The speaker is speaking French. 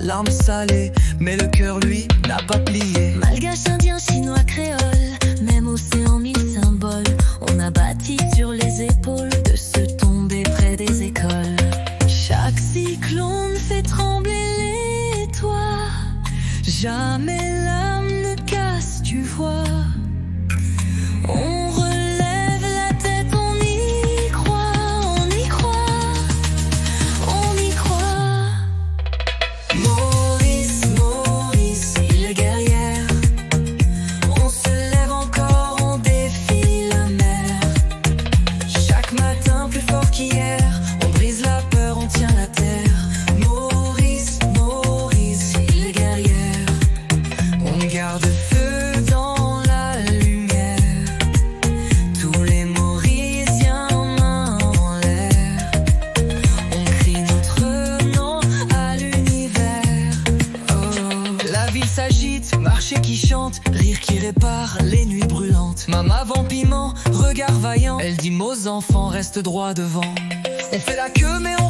larmes salées, mais le cœur lui n'a pas plié. Malgache, indien, chinois, créole, même océan, mille symboles. On a bâti sur les épaules de ceux tombés près des écoles. Chaque cyclone fait trembler les toits. Jamais l'âme ne casse, tu vois. On relève la tête, on y croit, on y croit, on y croit. Maurice, Maurice, île guerrière. On se lève encore, on défie la mer. Chaque matin plus fort qu'hier, on brise la peur, on tient la terre. Maurice, Maurice, île guerrière. On garde feu dans la lumière. Tous les Mauriciens main en l'air. On crie notre nom à l'univers. Oh. La ville s'agite, marché qui chante, rire qui répare les nuits brûlantes. Maman vent piment, regard vaillant. Elle dit aux enfants, reste droit devant. On fait la queue mais on